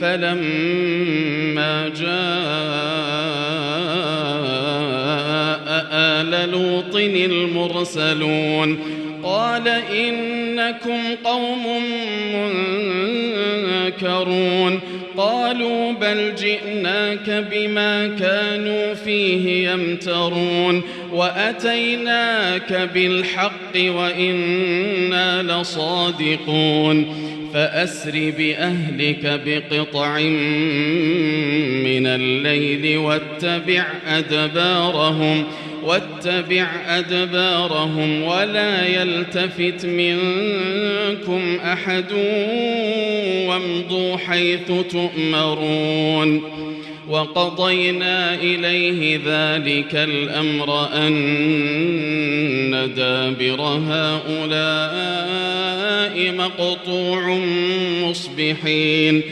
فلما جاء آل لوط المرسلون قال إنكم قوم منكرون قالوا بل جئناك بما كانوا فيه يمترون وأتيناك بالحق وإنا لصادقون فأسر بأهلك بقطع من الليل واتبع أدبارهم ولا يلتفت منكم أحد وامضوا حيث تؤمرون وقضينا إليه ذلك الأمر أن دابر هؤلاء مقطوع مصبحين